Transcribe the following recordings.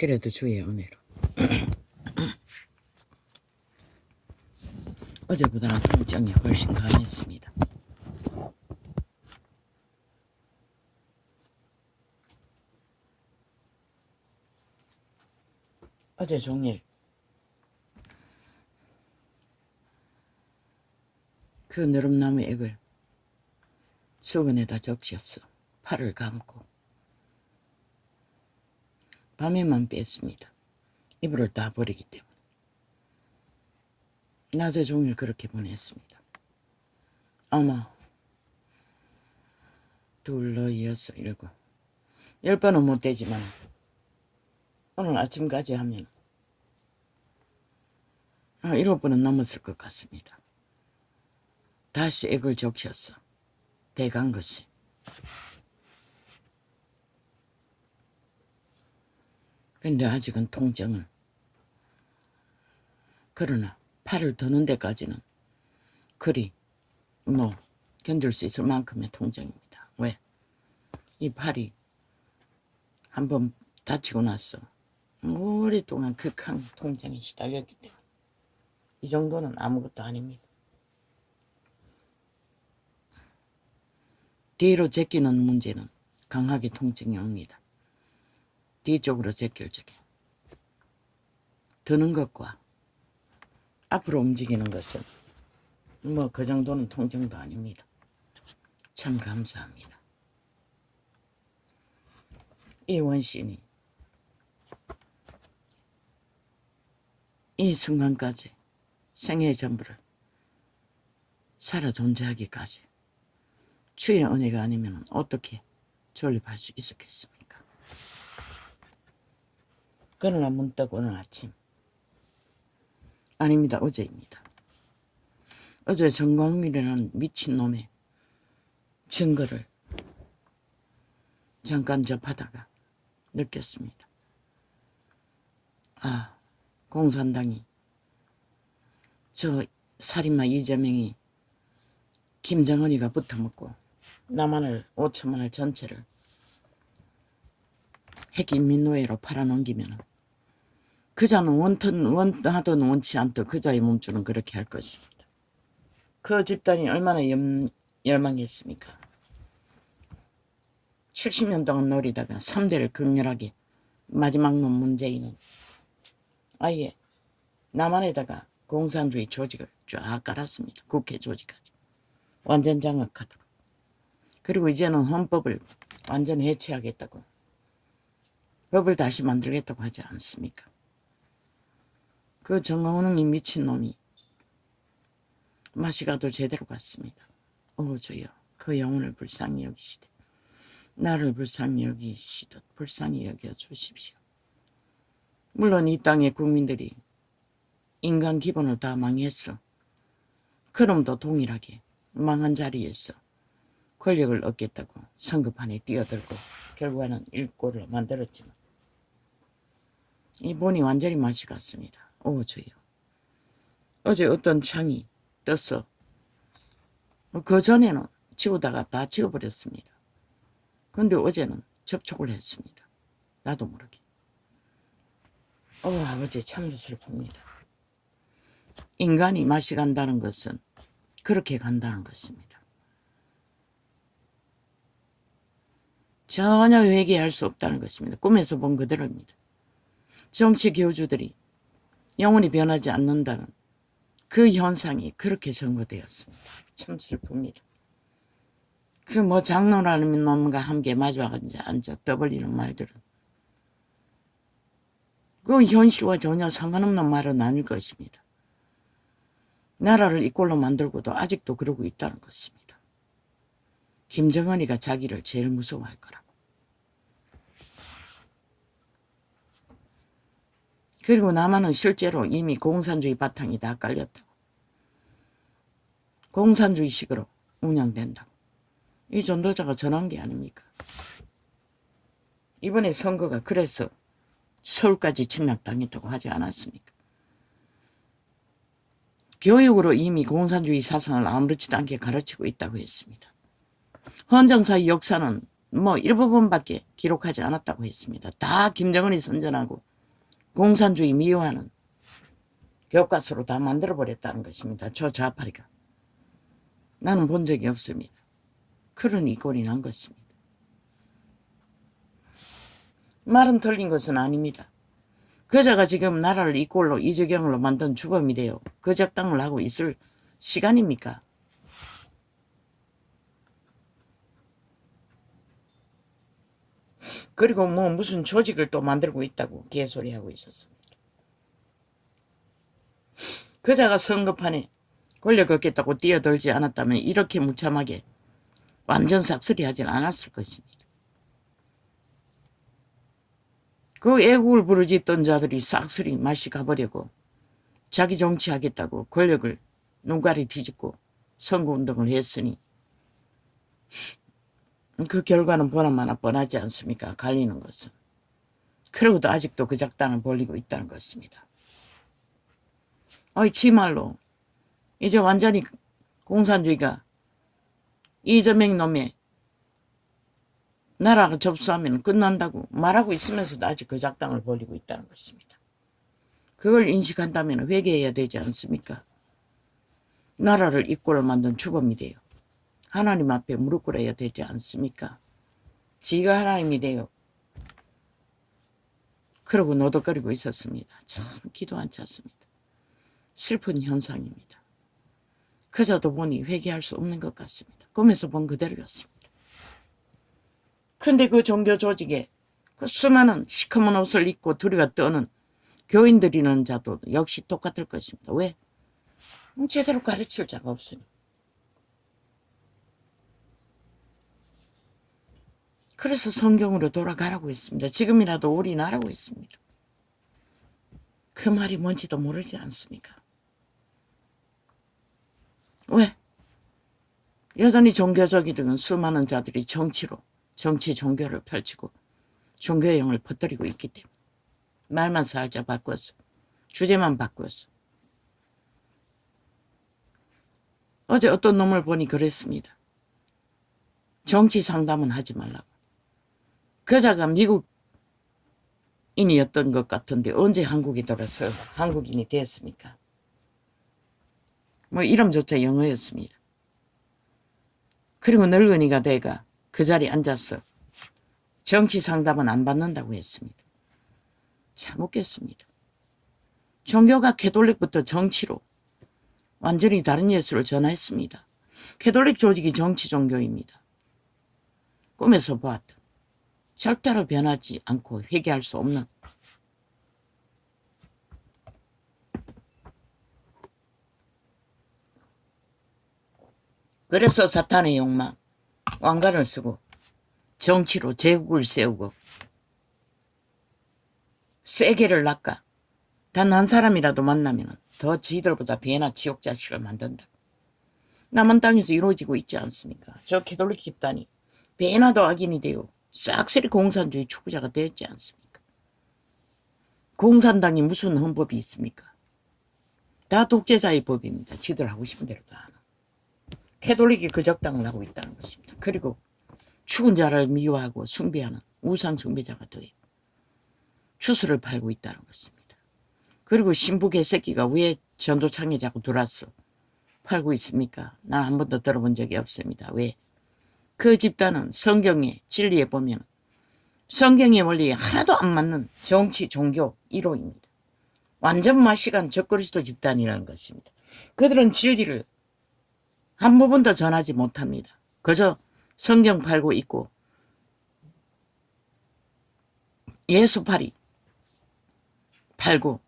그래도 주의 은혜로 어제보다는 통증이 훨씬 강했습니다. 어제 종일 그 느릅나무 액을 수건에다 적셨어. 팔을 감고 밤에만 뺐습니다. 이불을 다 버리기 때문에. 낮에 종일 그렇게 보냈습니다. 아마 둘러 이어서 7, 10번은 못 되지만 오늘 아침까지 하면 7번은 넘었을 것 같습니다. 다시 액을 적셨어. 대간 것이. 근데 아직은 통증을, 그러나 팔을 드는 데까지는 그리 견딜 수 있을 만큼의 통증입니다. 왜? 이 팔이 한번 다치고 나서 오랫동안 극한 통증에 시달렸기 때문에 이 정도는 아무것도 아닙니다. 뒤로 제끼는 문제는 강하게 통증이 옵니다. 뒤쪽으로 제낄 적에 드는 것과 앞으로 움직이는 것은 그 정도는 통증도 아닙니다. 참 감사합니다. 이 원신이 이 순간까지 생애의 전부를 살아 존재하기까지 주의 은혜가 아니면 어떻게 존립할 수 있었겠습니까? 그러나 문득 오늘 아침, 아닙니다, 어제입니다. 어제 정광민이라는 미친놈의 증거를 잠깐 접하다가 느꼈습니다. 공산당이 저 살인마 이재명이 김정은이가 붙어먹고 남한을 5천만을 전체를 핵인민노예로 팔아넘기면 그자는 원하든 원치 않든 그자의 몸주는 그렇게 할 것입니다. 그 집단이 얼마나 열망했습니까? 70년 동안 노리다가 3대를 극렬하게 마지막 놈 문재인은 아예 남한에다가 공산주의 조직을 쫙 깔았습니다. 국회 조직까지. 완전 장악하도록. 그리고 이제는 헌법을 완전 해체하겠다고, 법을 다시 만들겠다고 하지 않습니까? 그 정광훈이 미친놈이 맛이 가도 제대로 갔습니다. 주여, 그 영혼을 불쌍히 여기시되 나를 불쌍히 여기시듯 불쌍히 여겨 주십시오. 물론 이 땅의 국민들이 인간 기본을 다 망했어. 그럼도 동일하게 망한 자리에서 권력을 얻겠다고 선거판에 뛰어들고 결과는 일꼴을 만들었지만 이분이 완전히 맛이 갔습니다. 주여, 어제 어떤 창이 떠서 그 전에는 치우다가 다 치워버렸습니다. 근데 어제는 접촉을 했습니다. 나도 모르게. 아버지 참 슬픕니다. 인간이 맛이 간다는 것은 그렇게 간다는 것입니다. 전혀 회개할 수 없다는 것입니다. 꿈에서 본 그대로입니다. 정치 교주들이 영원히 변하지 않는다는 그 현상이 그렇게 전거되었습니다. 참 슬픕니다. 장로라는 놈과 함께 마주 앉아 떠벌리는 말들은 그 현실과 전혀 상관없는 말은 아닐 것입니다. 나라를 이 꼴로 만들고도 아직도 그러고 있다는 것입니다. 김정은이가 자기를 제일 무서워할 거라고. 그리고 남한은 실제로 이미 공산주의 바탕이 다 깔렸다고. 공산주의식으로 운영된다고. 이 전도자가 전한 게 아닙니까? 이번에 선거가 그래서 서울까지 침략당했다고 하지 않았습니까? 교육으로 이미 공산주의 사상을 아무렇지도 않게 가르치고 있다고 했습니다. 헌정사의 역사는 일부분밖에 기록하지 않았다고 했습니다. 다 김정은이 선전하고 공산주의 미화는 교과서로 다 만들어버렸다는 것입니다. 저 좌파리가. 나는 본 적이 없습니다. 그런 이 꼴이 난 것입니다. 말은 틀린 것은 아닙니다. 그자가 지금 나라를 이 꼴로 이 지경으로 만든 주범이 되어 그 적당을 하고 있을 시간입니까? 그리고 뭐 무슨 조직을 또 만들고 있다고 개소리하고 있었습니다. 그자가 선거판에 권력 얻겠다고 뛰어들지 않았다면 이렇게 무참하게 완전 싹쓸이 하진 않았을 것입니다. 그 애국을 부르짖던 자들이 싹쓸이 맛이 가버리고 자기 정치하겠다고 권력을 눈가리 뒤집고 선거운동을 했으니 그 결과는 보나마나 뻔하지 않습니까? 갈리는 것은. 그러고도 아직도 그 작당을 벌리고 있다는 것입니다. 지말로 이제 완전히 공산주의가 이재명 놈의 나라가 접수하면 끝난다고 말하고 있으면서도 아직 그 작당을 벌이고 있다는 것입니다. 그걸 인식한다면 회개해야 되지 않습니까? 나라를 이꼴을 만든 주범이 돼요. 하나님 앞에 무릎 꿇어야 되지 않습니까? 지가 하나님이 돼요. 그러고 노덕거리고 있었습니다. 참 기도 안 찼습니다. 슬픈 현상입니다. 그자도 보니 회개할 수 없는 것 같습니다. 꿈에서 본 그대로였습니다. 근데 그 종교 조직에 그 수많은 시커먼 옷을 입고 두리가 떠는 교인들이는 자도 역시 똑같을 것입니다. 왜? 제대로 가르칠 자가 없으니. 그래서 성경으로 돌아가라고 했습니다. 지금이라도 올인하라고 했습니다. 그 말이 뭔지도 모르지 않습니까? 왜? 여전히 종교적이든 수많은 자들이 정치로 정치 종교를 펼치고 종교형을 퍼뜨리고 있기 때문에 말만 살짝 바꿨어. 주제만 바꿨어. 어제 어떤 놈을 보니 그랬습니다. 정치 상담은 하지 말라고. 그자가 미국인이었던 것 같은데 언제 한국에 들어서 한국인이 됐습니까? 뭐 이름조차 영어였습니다. 그리고 늙은이가 돼가 그 자리에 앉아서 정치 상담은 안 받는다고 했습니다. 참 웃겼습니다. 종교가 캐톨릭부터 정치로 완전히 다른 예수를 전하였습니다. 캐톨릭 조직이 정치 종교입니다. 꿈에서 보았다. 절대로 변하지 않고 회개할 수 없는 그래서 사탄의 욕망 왕관을 쓰고 정치로 제국을 세우고 세계를 낚아 단 한 사람이라도 만나면 더 지들보다 배나 지옥 자식을 만든다. 남한 땅에서 이루어지고 있지 않습니까? 저 캐톨릭 집단이 배나 더 악인이 되어 싹쓸이 공산주의 추구자가 되었지 않습니까? 공산당이 무슨 헌법이 있습니까? 다 독재자의 법입니다. 지들 하고 싶은 대로 다 하는. 캐톨릭이 그 적당을 하고 있다는 것입니다. 그리고 죽은 자를 미워하고 숭배하는 우상 숭배자가 되어 추수를 팔고 있다는 것입니다. 그리고 신부 개새끼가 왜 전도창에 자꾸 들어왔어? 팔고 있습니까? 난 한 번도 들어본 적이 없습니다. 왜? 그 집단은 성경의 진리에 보면 성경의 원리에 하나도 안 맞는 정치, 종교 1호입니다. 완전 마시간 적그리스도 집단이라는 것입니다. 그들은 진리를 한 부분도 전하지 못합니다. 그저 성경 팔고 있고 예수팔이 팔고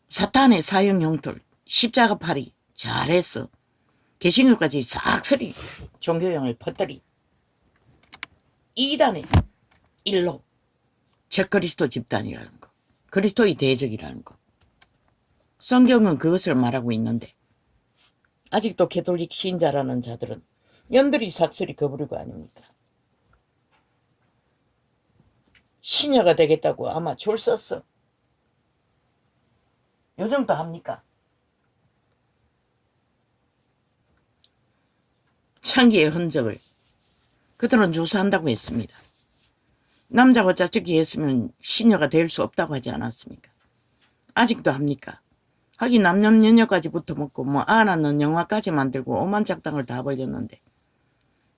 사탄의 사형 형틀 십자가팔이 잘해서 개신교까지 싹쓸이 종교형을 퍼뜨리 이단의 일로 적그리스도 집단이라는 거, 그리스도의 대적이라는 거. 성경은 그것을 말하고 있는데 아직도 캐톨릭 신자라는 자들은 연들이 삭슬이 거부르고 아닙니까? 신녀가 되겠다고 아마 줄 썼어. 요즘도 합니까? 창기의 흔적을 그들은 조사한다고 했습니다. 남자가 짜증기 했으면 신녀가 될 수 없다고 하지 않았습니까? 아직도 합니까? 하긴 남녀녀녀까지 붙어먹고 뭐 아 낳는 영화까지 만들고 오만작당을 다 벌였는데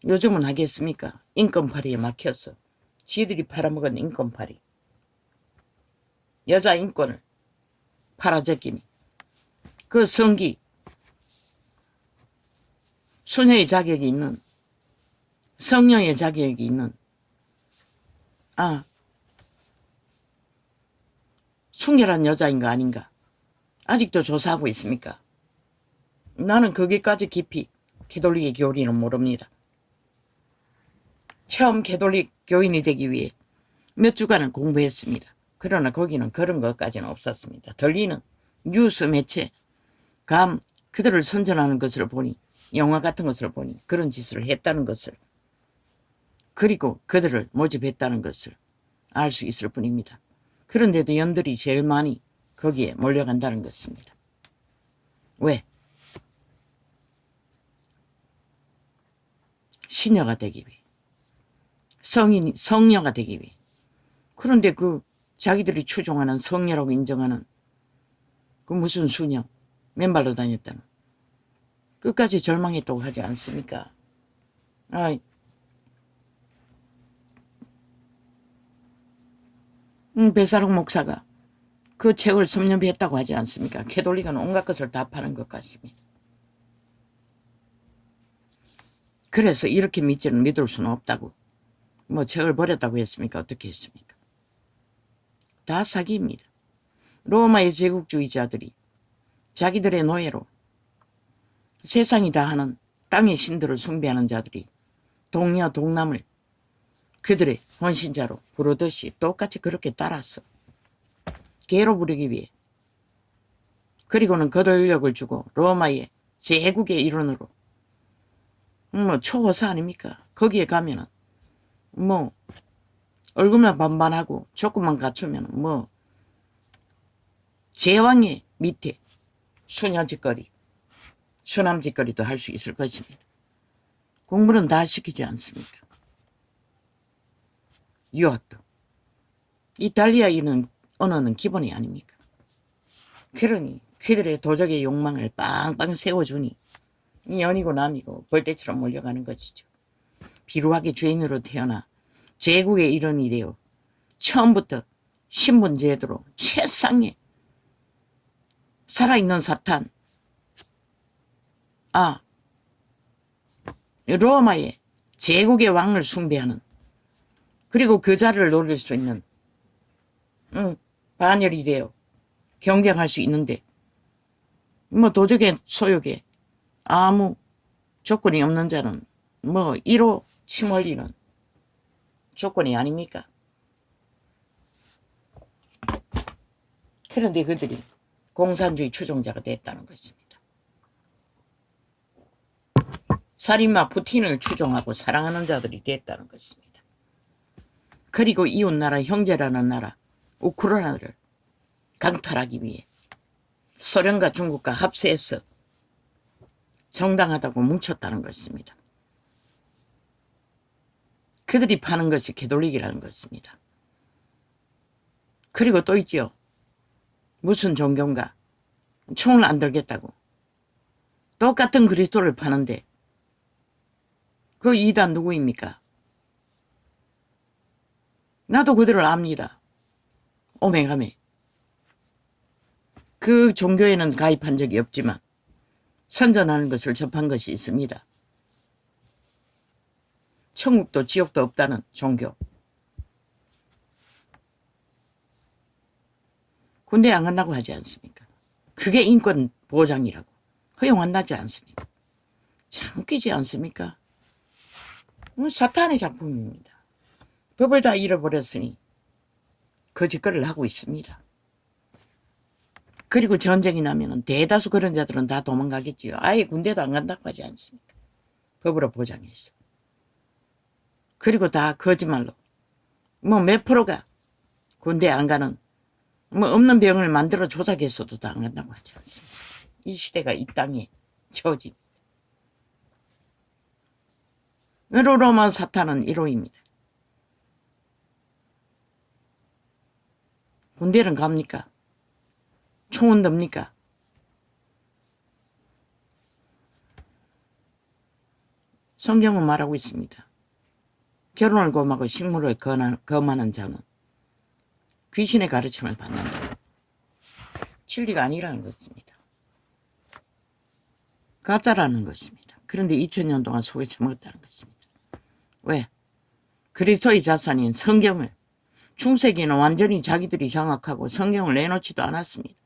요즘은 하겠습니까? 인권파리에 막혔어. 지들이 팔아먹은 인권파리. 여자 인권을 팔아제끼니 그 성기 수녀의 자격이 있는 성녀의 자격이 있는 순결한 여자인가 아닌가 아직도 조사하고 있습니까? 나는 거기까지 깊이 캐톨릭의 교리는 모릅니다. 처음 캐톨릭 교인이 되기 위해 몇 주간을 공부했습니다. 그러나 거기는 그런 것까지는 없었습니다. 들리는 뉴스 매체 그들을 선전하는 것을 보니 영화 같은 것을 보니 그런 짓을 했다는 것을 그리고 그들을 모집했다는 것을 알 수 있을 뿐입니다. 그런데도 연들이 제일 많이 거기에 몰려간다는 것입니다. 왜? 시녀가 되기 위해 성녀가 되기 위해 그런데 그 자기들이 추종하는 성녀라고 인정하는 그 무슨 수녀 맨발로 다녔다는 끝까지 절망했다고 하지 않습니까? 배사록 목사가 그 책을 섭렵했다고 하지 않습니까? 캐톨릭은 온갖 것을 다 파는 것 같습니다. 그래서 이렇게 믿을 수는 없다고 뭐 책을 버렸다고 했습니까? 어떻게 했습니까? 다 사기입니다. 로마의 제국주의자들이 자기들의 노예로 세상이 다 하는 땅의 신들을 숭배하는 자들이 동여 동남을 그들의 헌신자로 부르듯이 똑같이 그렇게 따랐어. 개로 부르기 위해. 그리고는 거들력을 주고 로마의 제국의 일원으로 뭐 초호사 아닙니까? 거기에 가면은 뭐 얼굴만 반반하고 조금만 갖추면 뭐 제왕의 밑에 수녀짓거리 수남짓거리도 할 수 있을 것입니다. 공부는 다 시키지 않습니까? 유학도 이탈리아 언어는 기본이 아닙니까? 그러니 그들의 도적의 욕망을 빵빵 세워주니 연이고 남이고 벌떼처럼 몰려가는 것이죠. 비루하게 죄인으로 태어나 제국의 일원이 되어 처음부터 신분제도로 최상의 살아있는 사탄 로마의 제국의 왕을 숭배하는 그리고 그 자리를 노릴 수 있는 반열이 되어 경쟁할 수 있는데 뭐 도적의 소욕에 아무 조건이 없는 자는 뭐 1호 침월리는 조건이 아닙니까? 그런데 그들이 공산주의 추종자가 됐다는 것입니다. 살인마 푸틴을 추종하고 사랑하는 자들이 됐다는 것입니다. 그리고 이웃나라 형제라는 나라 우크라이나를 강탈하기 위해 소련과 중국과 합세해서 정당하다고 뭉쳤다는 것입니다. 그들이 파는 것이 캐톨릭이라는 것입니다. 그리고 또 있죠. 무슨 종교인가 총을 안 들겠다고 똑같은 그리스도를 파는데 그 이단 누구입니까? 나도 그들을 압니다. 오메가메. 그 종교에는 가입한 적이 없지만 선전하는 것을 접한 것이 있습니다. 천국도 지옥도 없다는 종교. 군대 안 간다고 하지 않습니까? 그게 인권 보장이라고 허용한다지 않습니까? 참 웃기지 않습니까? 사탄의 작품입니다. 법을 다 잃어버렸으니 거짓거리를 하고 있습니다. 그리고 전쟁이 나면 대다수 그런 자들은 다 도망가겠지요. 아예 군대도 안 간다고 하지 않습니까? 법으로 보장해서. 그리고 다 거짓말로 뭐 몇 프로가 군대 안 가는 뭐 없는 병을 만들어 조작했어도 다 안 간다고 하지 않습니까? 이 시대가 이 땅의 처지. 로마 사탄은 1호입니다. 군대는 갑니까? 총은 듭니까? 성경은 말하고 있습니다. 결혼을 고하고 식물을 검하는 자는 귀신의 가르침을 받는다. 진리가 아니라는 것입니다. 가짜라는 것입니다. 그런데 2000년 동안 속에 처먹었다는 것입니다. 왜? 그리스도의 자산인 성경을 중세기는 완전히 자기들이 장악하고 성경을 내놓지도 않았습니다.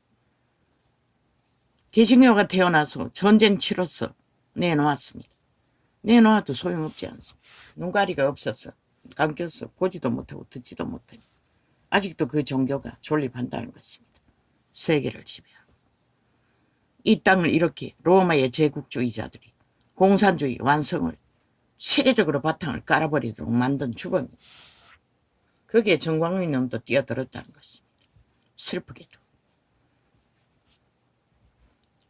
개신교가 태어나서 전쟁 치러서 내놓았습니다. 내놓아도 소용없지 않습니다. 눈가리가 없어서 감겨서 보지도 못하고 듣지도 못하니 아직도 그 종교가 존립한다는 것입니다. 세계를 지배하고 이 땅을 이렇게 로마의 제국주의자들이 공산주의 완성을 세계적으로 바탕을 깔아버리도록 만든 주범입니다. 거기에 정광훈 놈도 뛰어들었다는 것입니다. 슬프게도.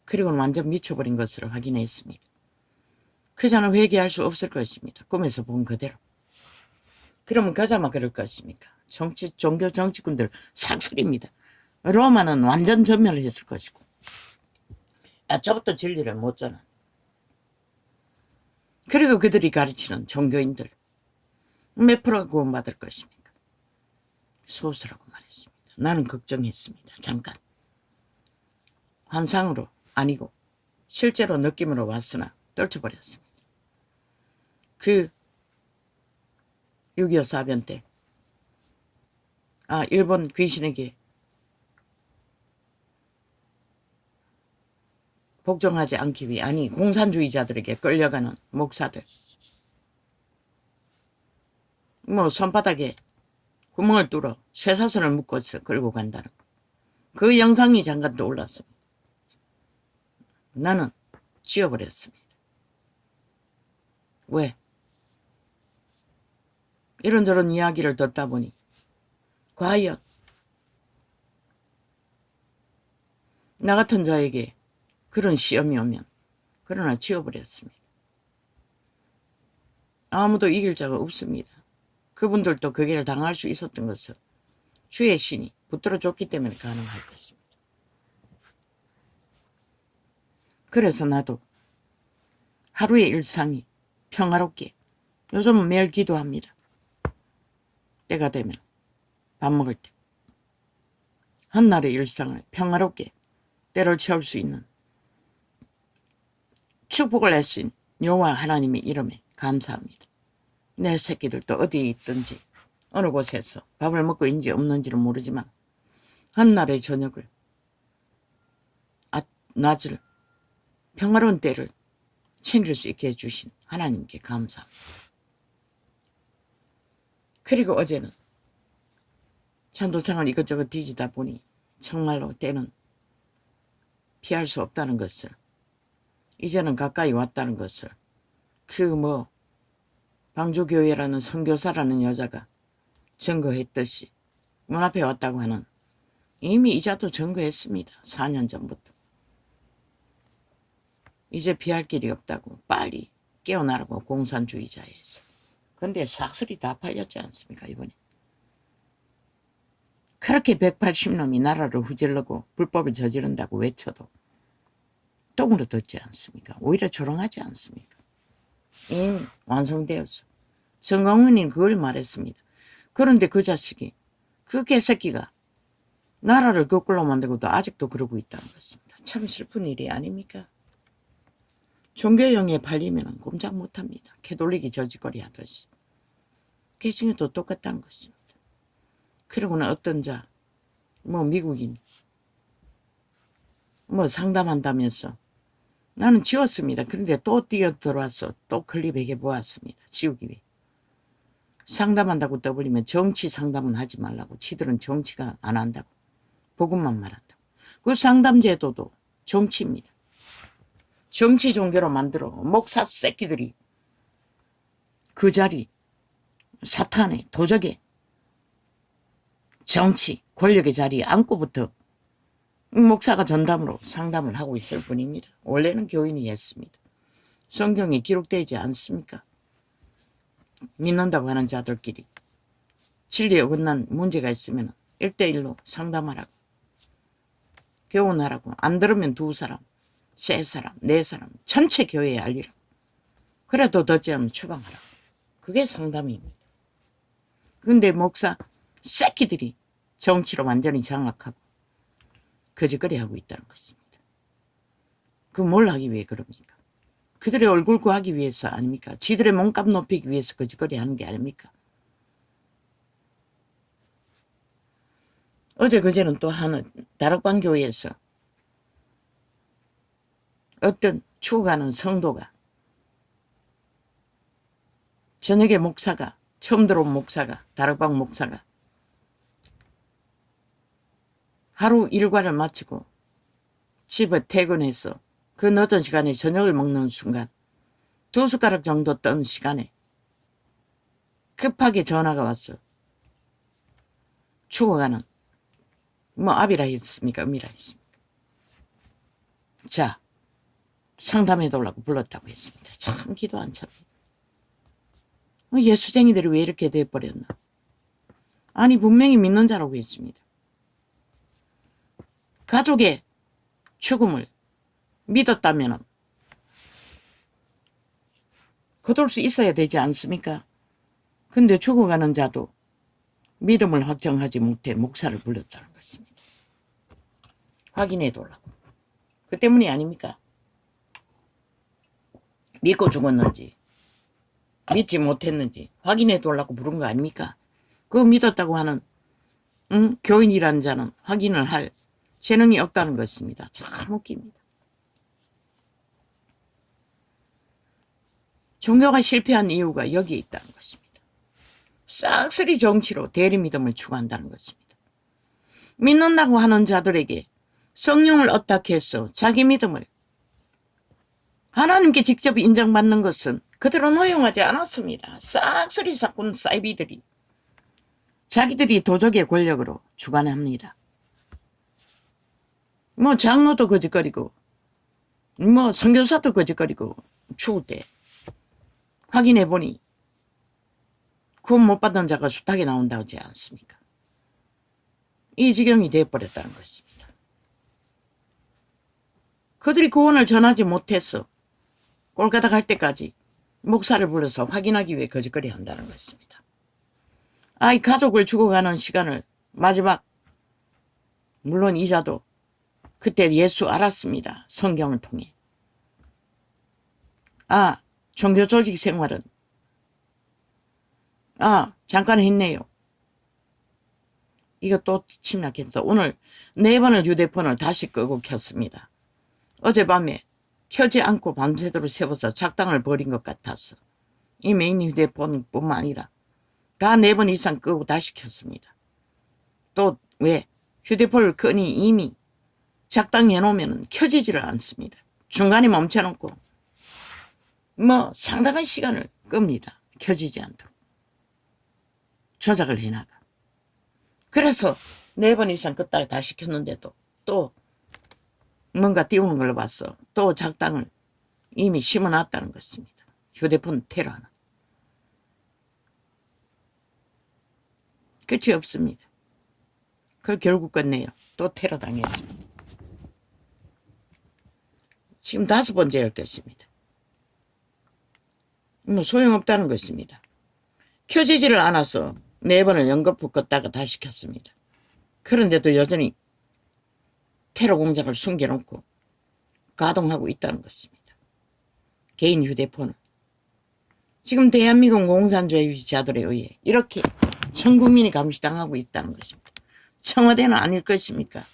그리고는 완전 미쳐버린 것으로 확인했습니다. 그 자는 회개할 수 없을 것입니다. 꿈에서 본 그대로. 그러면 그자만 그럴 것입니까? 종교 정치꾼들 삭슬입니다. 로마는 완전 전멸을 했을 것이고 저부터 진리를 못 전한. 그리고 그들이 가르치는 종교인들 몇 프로가 구원받을 것입니까? 소수라고 말했습니다. 나는 걱정했습니다. 잠깐. 환상으로 아니고 실제로 느낌으로 왔으나 떨쳐버렸습니다. 그 6.25 사변 때 일본 귀신에게 복종하지 않기 위해 공산주의자들에게 끌려가는 목사들 손바닥에 구멍을 뚫어 쇠사슬을 묶어서 끌고 간다는 그 영상이 잠깐 떠올랐습니다. 나는 지워버렸습니다. 왜? 이런저런 이야기를 듣다 보니 과연 나 같은 자에게 그런 시험이 오면 그러나 지워버렸습니다. 아무도 이길 자가 없습니다. 그분들도 그 길을 당할 수 있었던 것은 주의 신이 붙들어줬기 때문에 가능할 것입니다. 그래서 나도 하루의 일상이 평화롭게 요즘은 매일 기도합니다. 때가 되면 밥 먹을 때 한날의 일상을 평화롭게 때를 채울 수 있는 축복을 하신 여호와 하나님의 이름에 감사합니다. 내 새끼들도 어디에 있든지 어느 곳에서 밥을 먹고 있는지 없는지는 모르지만 한날의 저녁을 낮을 평화로운 때를 챙길 수 있게 해주신 하나님께 감사합니다. 그리고 어제는 찬도창을 이것저것 뒤지다 보니 정말로 때는 피할 수 없다는 것을, 이제는 가까이 왔다는 것을, 방주교회라는 선교사라는 여자가 증거했듯이 문 앞에 왔다고 하는, 이미 이자도 증거했습니다. 4년 전부터. 이제 피할 길이 없다고 빨리 깨어나라고 공산주의자에서. 근데 싹쓸이 다 팔렸지 않습니까 이번에. 그렇게 180놈이 나라를 후질르고 불법을 저지른다고 외쳐도 똥으로 듣지 않습니까? 오히려 조롱하지 않습니까? 이미 완성되었어. 정광훈이 그걸 말했습니다. 그런데 그 자식이, 그 개새끼가 나라를 거꾸로 만들고도 아직도 그러고 있다는 것입니다. 참 슬픈 일이 아닙니까? 종교형에 팔리면 꼼짝 못합니다. 캐돌릭이 저지거리 하듯이. 개신교도 똑같다는 것입니다. 그러고는 어떤 자, 미국인, 상담한다면서 나는 지웠습니다. 그런데 또 뛰어들어와서 또 클립에게 보았습니다. 지우기 위해. 상담한다고 떠벌리면 정치 상담은 하지 말라고. 지들은 정치가 안 한다고. 복음만 말한다고. 그 상담 제도도 정치입니다. 정치 종교로 만들어 목사 새끼들이 그 자리, 사탄의 도적의 정치, 권력의 자리에 앉고부터 목사가 전담으로 상담을 하고 있을 뿐입니다. 원래는 교인이 했습니다. 성경에 기록되지 않습니까? 믿는다고 하는 자들끼리 진리에 어긋난 문제가 있으면 1대1로 상담하라고. 교훈하라고. 안 들으면 2사람, 3사람, 4사람 전체 교회에 알리라고. 그래도 듣지 않으면 추방하라고. 그게 상담입니다. 근데 목사 새끼들이 정치로 완전히 장악하고 거짓거리 하고 있다는 것입니다. 그 뭘 하기 위해 그럽니까? 그들의 얼굴 구하기 위해서 아닙니까? 지들의 몸값 높이기 위해서 거짓거리 하는 게 아닙니까? 어제 그제는 또 하는 다락방 교회에서 어떤 죽어가는 성도가 저녁에 목사가 처음 들어온 목사가 다락방 목사가 하루 일과를 마치고 집에 퇴근해서 그 늦은 시간에 저녁을 먹는 순간 2숟가락 정도 뜬 시간에 급하게 전화가 왔어. 죽어가는 뭐 아비라 했습니까? 음이라 했습니까? 자, 상담해달라고 불렀다고 했습니다. 참 기도 안 찹니다. 예수쟁이들이 왜 이렇게 돼버렸나? 아니 분명히 믿는 자라고 했습니다. 가족의 죽음을 믿었다면 거둘 수 있어야 되지 않습니까? 근데 죽어가는 자도 믿음을 확정하지 못해 목사를 불렀다는 것입니다. 확인해 달라고. 그 때문이 아닙니까? 믿고 죽었는지 믿지 못했는지 확인해 달라고 부른 거 아닙니까? 그거 믿었다고 하는 교인이라는 자는 확인을 할 재능이 없다는 것입니다. 참 웃깁니다. 종교가 실패한 이유가 여기에 있다는 것입니다. 싹쓸이 정치로 대리믿음을 추구한다는 것입니다. 믿는다고 하는 자들에게 성령을 어떻게 해서 자기 믿음을 하나님께 직접 인정받는 것은 그들은 허용하지 않았습니다. 싹쓸이 사꾼 사이비들이 자기들이 도적의 권력으로 주관합니다. 뭐 장로도 거짓거리고 뭐 선교사도 거짓거리고 죽을 때 확인해 보니 구원 못 받은 자가 숱하게 나온다고 하지 않습니까? 이 지경이 되어버렸다는 것입니다. 그들이 구원을 전하지 못해서 꼴가닥 할 때까지 목사를 불러서 확인하기 위해 거짓거리 한다는 것입니다. 아이 가족을 죽어가는 시간을 마지막 물론 이자도 그때 예수 알았습니다. 성경을 통해. 아 종교 조직 생활은 잠깐 했네요. 이거 또 침략했어. 오늘 4번을 휴대폰을 다시 끄고 켰습니다. 어젯밤에 켜지 않고 밤새도록 세워서 작당을 벌인 것 같았어. 이 메인 휴대폰뿐만 아니라 다 4번 이상 끄고 다시 켰습니다. 또 왜? 휴대폰을 끄니 이미 작당해 놓으면 켜지지를 않습니다. 중간에 멈춰놓고 뭐 상당한 시간을 끕니다. 켜지지 않도록. 조작을 해나가. 그래서 4번 이상 껐다가 다시 켰는데도 또 뭔가 띄우는 걸로 봤어. 또 작당을 이미 심어놨다는 것입니다. 휴대폰 테러 하나. 끝이 없습니다. 그걸 결국 끝내요. 또 테러 당했습니다. 지금 5번째 할 것입니다. 뭐 소용없다는 것입니다. 켜지지를 않아서 4번을 연거푸 껐다가 다시 켰습니다. 그런데도 여전히 테러 공작을 숨겨놓고 가동하고 있다는 것입니다. 개인 휴대폰을. 지금 대한민국 공산주의자들에 의해 이렇게 전 국민이 감시당하고 있다는 것입니다. 청와대는 아닐 것입니까?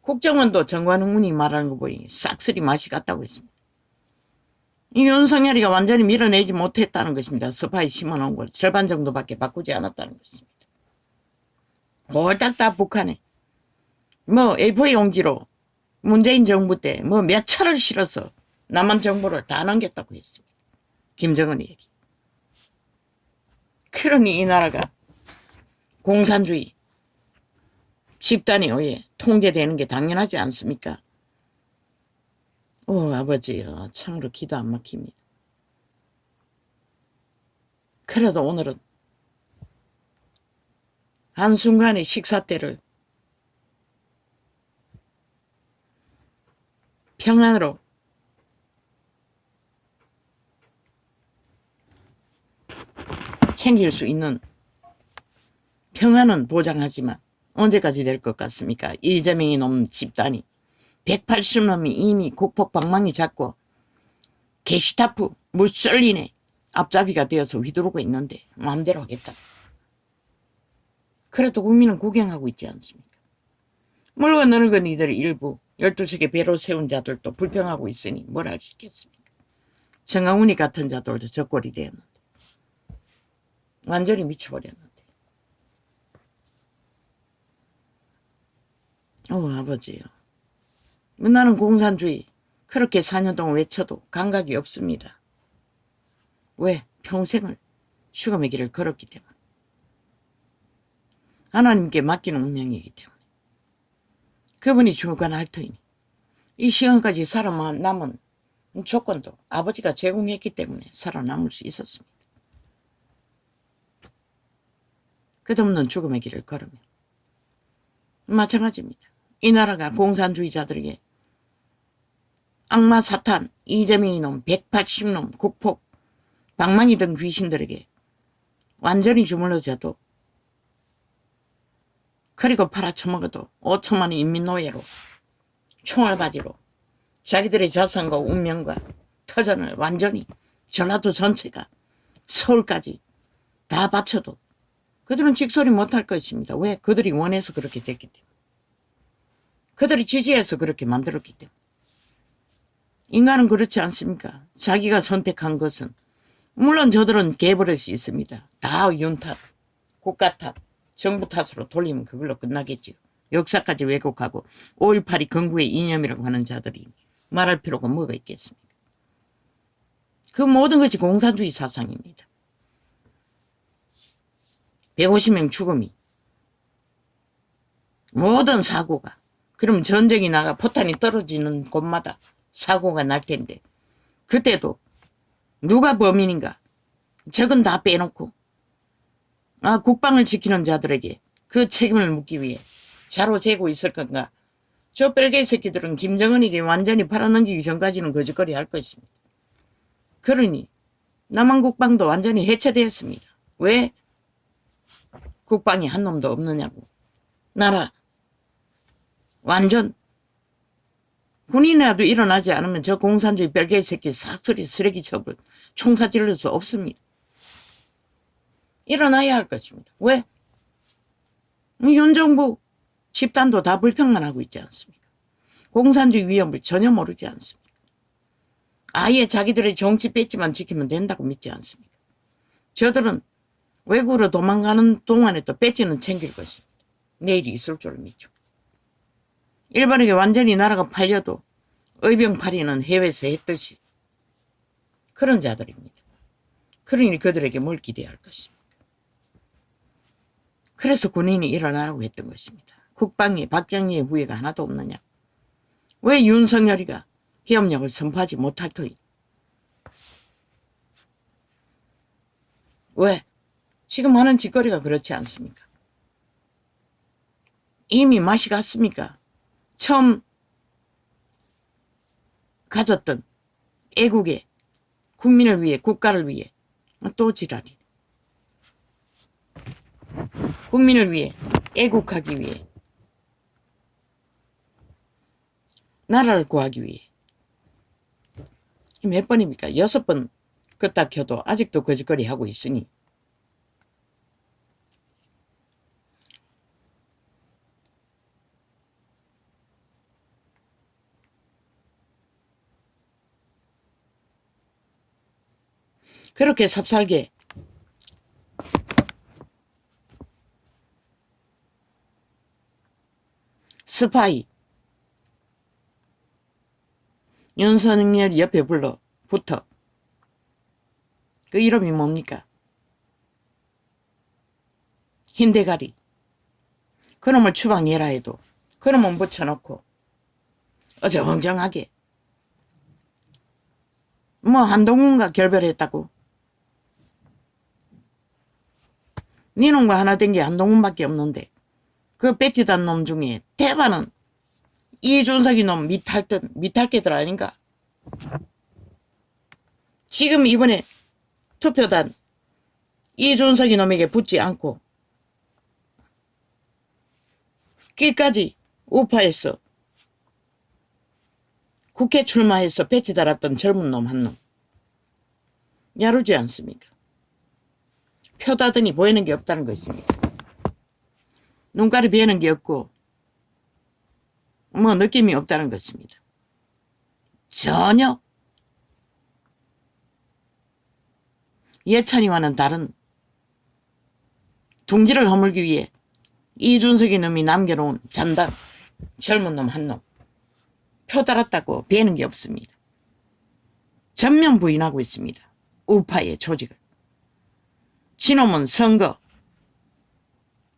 국정원도 정관훈이 말하는 거 보니 싹쓸이 맛이 같다고 했습니다. 이 윤석열이가 완전히 밀어내지 못했다는 것입니다. 스파이 심어놓은 걸 절반 정도밖에 바꾸지 않았다는 것입니다. 홀딱 다 북한에 뭐 A4 용지로 문재인 정부 때 뭐 몇 차를 실어서 남한 정보를 다 넘겼다고 했습니다. 김정은이 얘기. 그러니 이 나라가 공산주의 집단에 의해 통제되는 게 당연하지 않습니까? 아버지요. 참으로 기도 안 막힙니다. 그래도 오늘은 한순간의 식사 때를 평안으로 챙길 수 있는 평안은 보장하지만 언제까지 될 것 같습니까? 이재명이 놈 집단이 180놈이 이미 국폭 방망이 잡고 게시타프 무솔리네 앞잡이가 되어서 휘두르고 있는데 마음대로 하겠다. 그래도 국민은 구경하고 있지 않습니까? 물건 늙은이들 일부 12석의 배로 세운 자들도 불평하고 있으니 뭘 할 수 있겠습니까? 정강훈이 같은 자들도 적골이 되었는데 완전히 미쳐버렸는데. 아버지요. 나는 공산주의 그렇게 4년 동안 외쳐도 감각이 없습니다. 왜? 평생을 죽음의 길을 걸었기 때문에. 하나님께 맡기는 운명이기 때문에. 그분이 주관할 터이니 이 시간까지 살아남은 조건도 아버지가 제공했기 때문에 살아남을 수 있었습니다. 끝없는 죽음의 길을 걸으면 마찬가지입니다. 이 나라가 공산주의자들에게 악마 사탄 이재명이 놈 180놈 국폭 방망이 든 귀신들에게 완전히 주물러져도 그리고 팔아쳐먹어도 5천만의 인민노예로 총알바지로 자기들의 자산과 운명과 터전을 완전히 전라도 전체가 서울까지 다 바쳐도 그들은 직소리 못할 것입니다. 왜? 그들이 원해서 그렇게 됐기 때문에. 그들이 지지해서 그렇게 만들었기 때문에. 인간은 그렇지 않습니까? 자기가 선택한 것은 물론 저들은 개버릇이 있습니다. 다 윤 탓, 국가 탓, 정부 탓으로 돌리면 그걸로 끝나겠지요. 역사까지 왜곡하고 5.18이 건국의 이념이라고 하는 자들이 말할 필요가 뭐가 있겠습니까? 그 모든 것이 공산주의 사상입니다. 150명 죽음이 모든 사고가 그럼 전쟁이 나가 포탄이 떨어지는 곳마다 사고가 날 텐데 그때도 누가 범인인가 적은 다 빼놓고 국방을 지키는 자들에게 그 책임을 묻기 위해 자로 재고 있을 건가. 저 뺄개 새끼들은 김정은에게 완전히 팔아넘기기 전까지는 거짓거리 할 것입니다. 그러니 남한 국방도 완전히 해체되었습니다. 왜? 국방이 한 놈도 없느냐고. 나라 완전 군인이라도 일어나지 않으면 저 공산주의 뺄개 새끼 싹소리 쓰레기 처벌 총사 질릴 수 없습니다. 일어나야 할 것입니다. 왜? 윤 정부 집단도 다 불평만 하고 있지 않습니까? 공산주의 위험을 전혀 모르지 않습니까? 아예 자기들의 정치 배지만 지키면 된다고 믿지 않습니까? 저들은 외국으로 도망가는 동안에도 배지는 챙길 것입니다. 내일이 있을 줄 믿죠. 일본에게 완전히 나라가 팔려도 의병팔이는 해외에서 했듯이 그런 자들입니다. 그러니 그들에게 뭘 기대할 것입니다. 그래서 군인이 일어나라고 했던 것입니다. 국방에 박정희의 후예가 하나도 없느냐. 왜 윤석열이가 계엄령을 선포하지 못할 터이? 왜? 지금 하는 짓거리가 그렇지 않습니까? 이미 맛이 갔습니까? 처음 가졌던 애국의 국민을 위해 국가를 위해 또 지랄이. 국민을 위해 애국하기 위해 나라를 구하기 위해 몇 번입니까? 6번 끄딱 켜도 아직도 거짓거리 하고 있으니 그렇게 삽살게 스파이 윤석열 옆에 불러 붙어. 그 이름이 뭡니까? 흰대가리. 그놈을 추방해라 해도 그놈은 붙여놓고 어정쩡하게 뭐 한동훈과 결별했다고. 네 놈과 하나 된 게 한동훈밖에 없는데 그 배지 단 놈 중에 대반은 이준석이 놈 미탈개들 아닌가? 지금 이번에 투표단 이준석이 놈에게 붙지 않고 끝까지 우파에서 국회 출마해서 배치 달았던 젊은 놈 한 놈. 야루지 않습니까? 표다더니 보이는 게 없다는 것입니다. 눈깔이 비는 게 없고 뭐 느낌이 없다는 것입니다. 전혀 예찬이와는 다른 둥지를 허물기 위해 이준석이 놈이 남겨놓은 잔담 젊은 놈 한 놈. 표 달았다고 배는 게 없습니다. 전면 부인하고 있습니다. 우파의 조직을. 지놈은 선거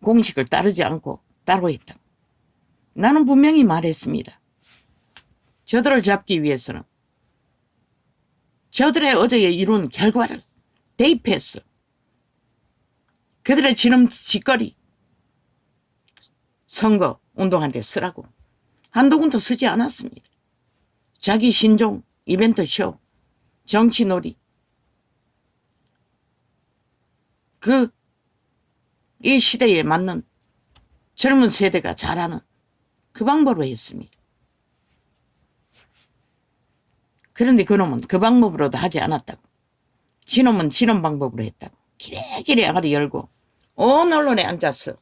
공식을 따르지 않고 따로 했다. 나는 분명히 말했습니다. 저들을 잡기 위해서는 저들의 어제에 이룬 결과를 대입해서 그들의 지름 짓거리 선거 운동하는데 쓰라고 한두 군데 쓰지 않았습니다. 자기 신종 이벤트 쇼 정치놀이 이 시대에 맞는 젊은 세대가 잘하는 그 방법으로 했습니다. 그런데 그놈은 그 방법으로도 하지 않았다고. 지놈은 지놈 방법으로 했다고. 기레기레 아가리 열고 온 언론에 앉아서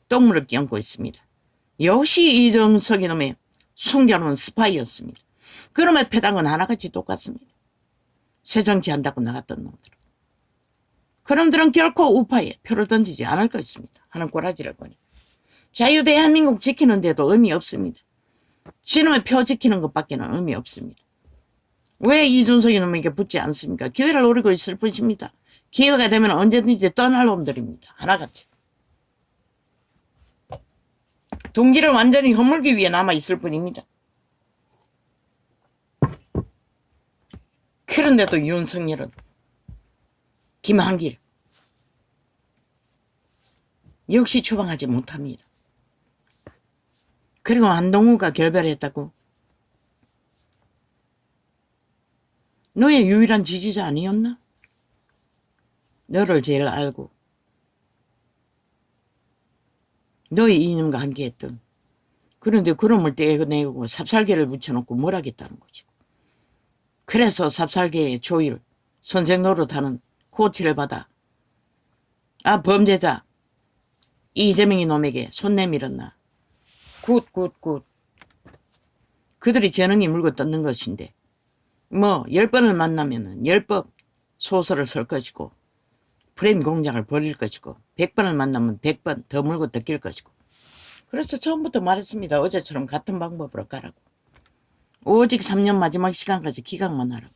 똥물을 끼얹고 있습니다. 역시 이준석 이놈의 숨겨놓은 스파이였습니다. 그놈의 패당은 하나같이 똑같습니다. 새정치 한다고 나갔던 놈들. 그놈들은 결코 우파에 표를 던지지 않을 것입니다. 하는 꼬라지를 보니. 자유대한민국 지키는데도 의미 없습니다. 지놈의 표 지키는 것밖에는 의미 없습니다. 왜 이준석 이놈에게 붙지 않습니까? 기회를 노리고 있을 뿐입니다. 기회가 되면 언제든지 떠날 놈들입니다. 하나같이. 동기를 완전히 허물기 위해 남아있을 뿐입니다. 그런데도 윤석열은 김한길 역시 추방하지 못합니다. 그리고 한동훈과 결별했다고 너의 유일한 지지자 아니었나? 너를 제일 알고 너의 이념과 함께했던. 그런데 그놈을 떼어내고 삽살개를 붙여놓고 뭘 하겠다는 거지. 그래서 삽살개의 조율 선생 노릇하는 코치를 받아 범죄자 이재명이 놈에게 손 내밀었나. 굿. 그들이 재능이 물고 뜯는 것인데 10번을 만나면 10번 소설을 쓸 것이고 프레임 공작을 벌일 것이고 100번을 만나면 100번 더 물고 뜯길 것이고. 그래서 처음부터 말했습니다. 어제처럼 같은 방법으로 가라고. 오직 3년 마지막 시간까지 기각만 하라고.